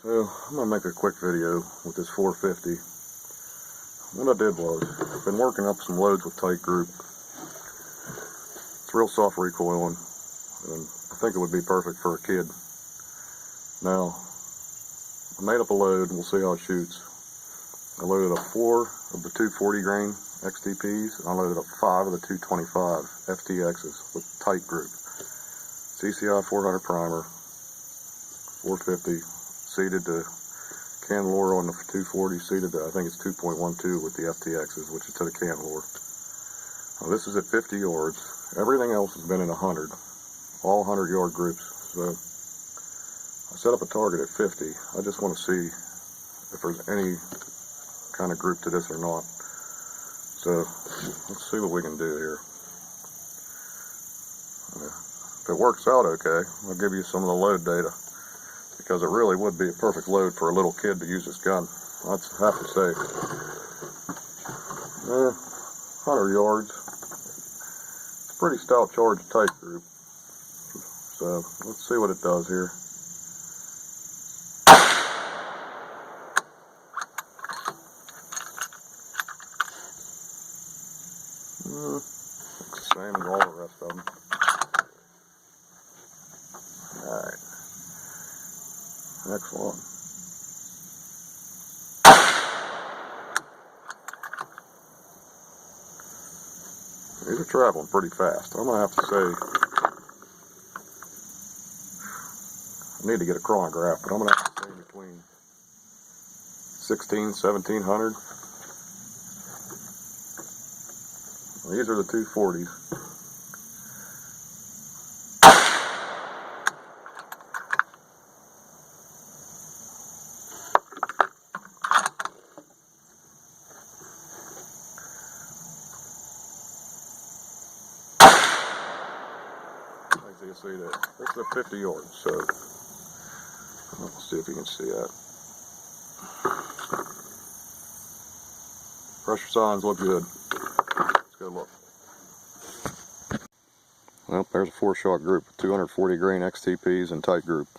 So I'm going to make a quick video with this 450. What I did was, I've been working up some loads with Tite group. It's real soft recoiling, and I think it would be perfect for a kid. Now, I made up a load and we'll see how it shoots. I loaded up 4 of the 240 grain XTPs, and I loaded up 5 of the 225 FTXs with Tite group. CCI 400 primer, 450, seeded to Candelore on the 240, seeded to, I think it's 2.12 with the FTXs, which is to the Candelore. Now this is at 50 yards. Everything else has been in 100, all 100 yard groups. So I set up a target at 50. I just want to see if there's any kind of group to this or not. So let's see what we can do here. If it works out okay, I'll give you some of the load data, because it really would be a perfect load for a little kid to use this gun. I have to say, 100 yards. It's a pretty stout charge Tite group. So let's see what it does here. Looks the same as all the rest of them. Alright. Next one. These are traveling pretty fast. I'm going to have to say, I need to get a chronograph, but I'm going to have to say between 1700. These are the 240s. You see that? This is a 50 yards, so let's see if you can see that. Pressure signs look good. Let's go look. Well, there's a 4-shot group with 240 grain XTPs and Tite group.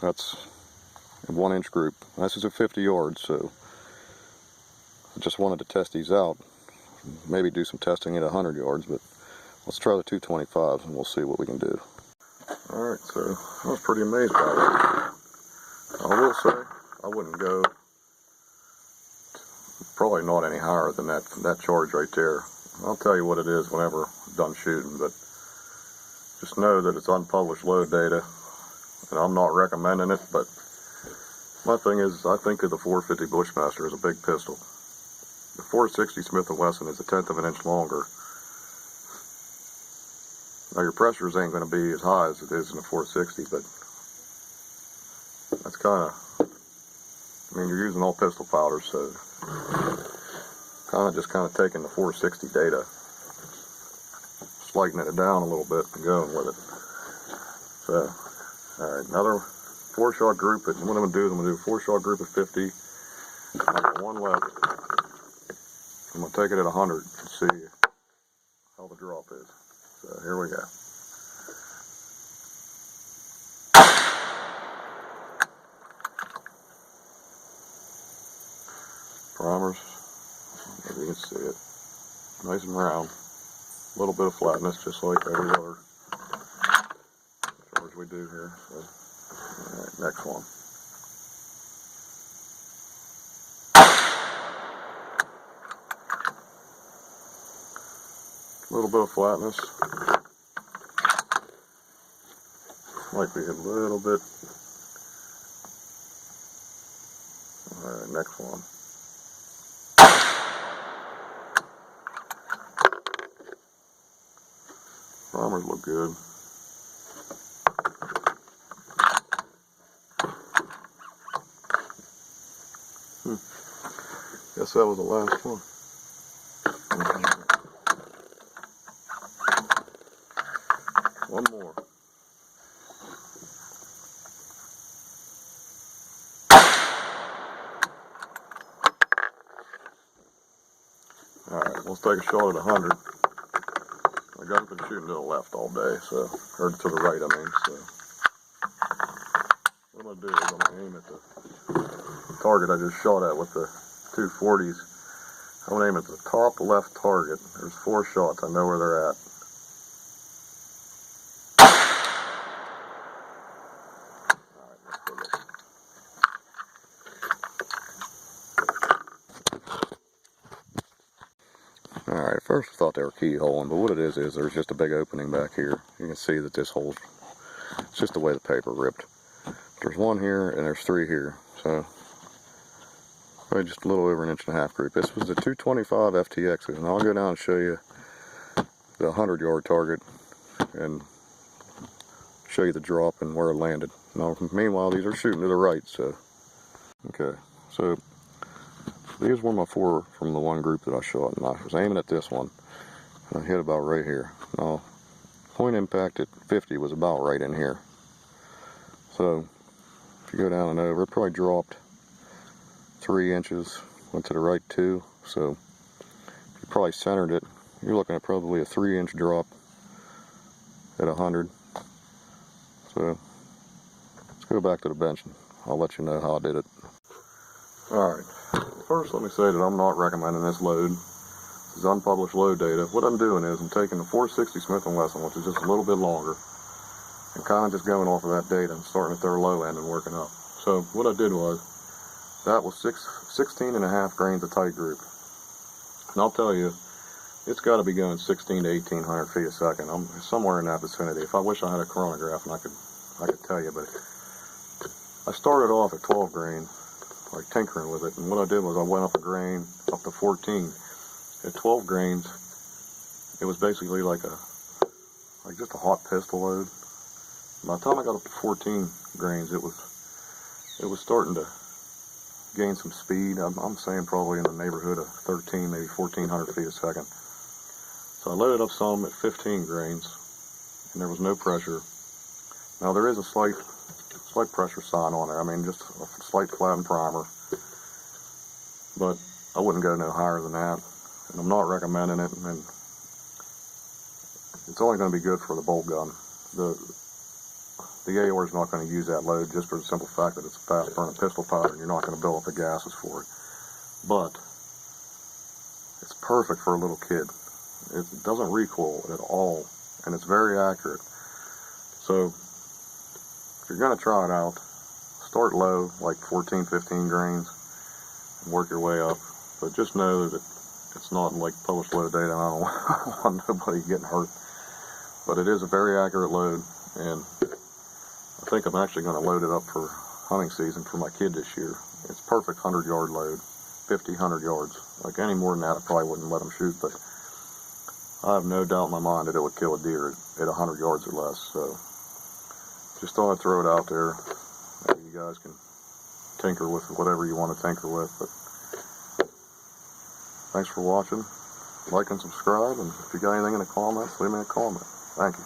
That's a 1-inch group. This is a 50 yards, so I just wanted to test these out. Maybe do some testing at 100 yards, but let's try the 225s and we'll see what we can do. Alright, so I was pretty amazed by that. I will say, I wouldn't go probably not any higher than that charge right there. I'll tell you what it is whenever I'm done shooting, but just know that it's unpublished load data, and I'm not recommending it, but my thing is, I think of the 450 Bushmaster as a big pistol. The 460 Smith & Wesson is 1/10 of an inch longer. Now your pressures ain't going to be as high as it is in the 460, but that's kind of, I mean, you're using all pistol powder, so kind of taking the 460 data, lightening it down a little bit and going with it. So, alright, another 4-shot group. What I'm going to do is I'm going to do a 4-shot group of 50. I've got one left. I'm going to take it at 100 and see how the drop is. So here we go. Primers, maybe you can see it. Nice and round. A little bit of flatness, just like every other charge we do here. So, alright, next one. A little bit of flatness. Might be a little bit. Alright, next one. Primers look good. Guess that was the last one. One more. Alright, let's take a shot at 100. My gun's been shooting to the left all day, so, or to the right, I mean, so. I'm going to do is I'm going to aim at the target I just shot at with the 240s. I'm going to aim at the top left target. There's 4 shots. I know where they're at. Alright, at first I thought they were keyholing, but what it is there's just a big opening back here. You can see that this hole's, it's just the way the paper ripped. There's 1 here and there's 3 here, so probably just a little over 1.5 inch group. This was the 225 FTXs, and I'll go down and show you the 100-yard target and show you the drop and where it landed. Now, meanwhile, these are shooting to the right, so. Okay, so these were my 4 from the one group that I shot, and I was aiming at this one, and I hit about right here. Now, point impact at 50 was about right in here. So, if you go down and over, it probably dropped 3 inches, went to the right 2, so if you probably centered it, you're looking at probably a 3-inch drop at 100. So, let's go back to the bench and I'll let you know how I did it. Alright, first let me say that I'm not recommending this load. This is unpublished load data. What I'm doing is I'm taking the 460 Smith & Wesson, which is just a little bit longer, and kind of just going off of that data and starting at their low end and working up. So what I did was, that was 16.5 grains of Tite group. And I'll tell you, it's got to be going 16 to 1800 feet a second. I'm somewhere in that vicinity. If I wish I had a chronograph and I could tell you, but I started off at 12 grain, like tinkering with it, and what I did was I went up a grain up to 14. At 12 grains, it was basically like just a hot pistol load. By the time I got up to 14 grains, it was starting to gain some speed. I'm saying probably in the neighborhood of 13, maybe 1400 feet a second. So I loaded up some at 15 grains, and there was no pressure. Now there is a slight pressure sign on there. I mean, just a slight flattened primer, but I wouldn't go no higher than that, and I'm not recommending it. And it's only going to be good for the bolt gun. The AR is not going to use that load just for the simple fact that it's a fast burning pistol powder and you're not going to build up the gases for it. But it's perfect for a little kid. It doesn't recoil at all, and it's very accurate. So if you're going to try it out, start low, like 14, 15 grains, and work your way up. But just know that it's not like published load data, and I don't want nobody getting hurt. But it is a very accurate load, and I think I'm actually going to load it up for hunting season for my kid this year. It's perfect 100-yard load, 50, 100 yards. Like any more than that, I probably wouldn't let him shoot, but I have no doubt in my mind that it would kill a deer at 100 yards or less. So just thought I'd throw it out there. Maybe you guys can tinker with whatever you want to tinker with. But thanks for watching. Like and subscribe, and if you got anything in the comments, leave me a comment. Thank you.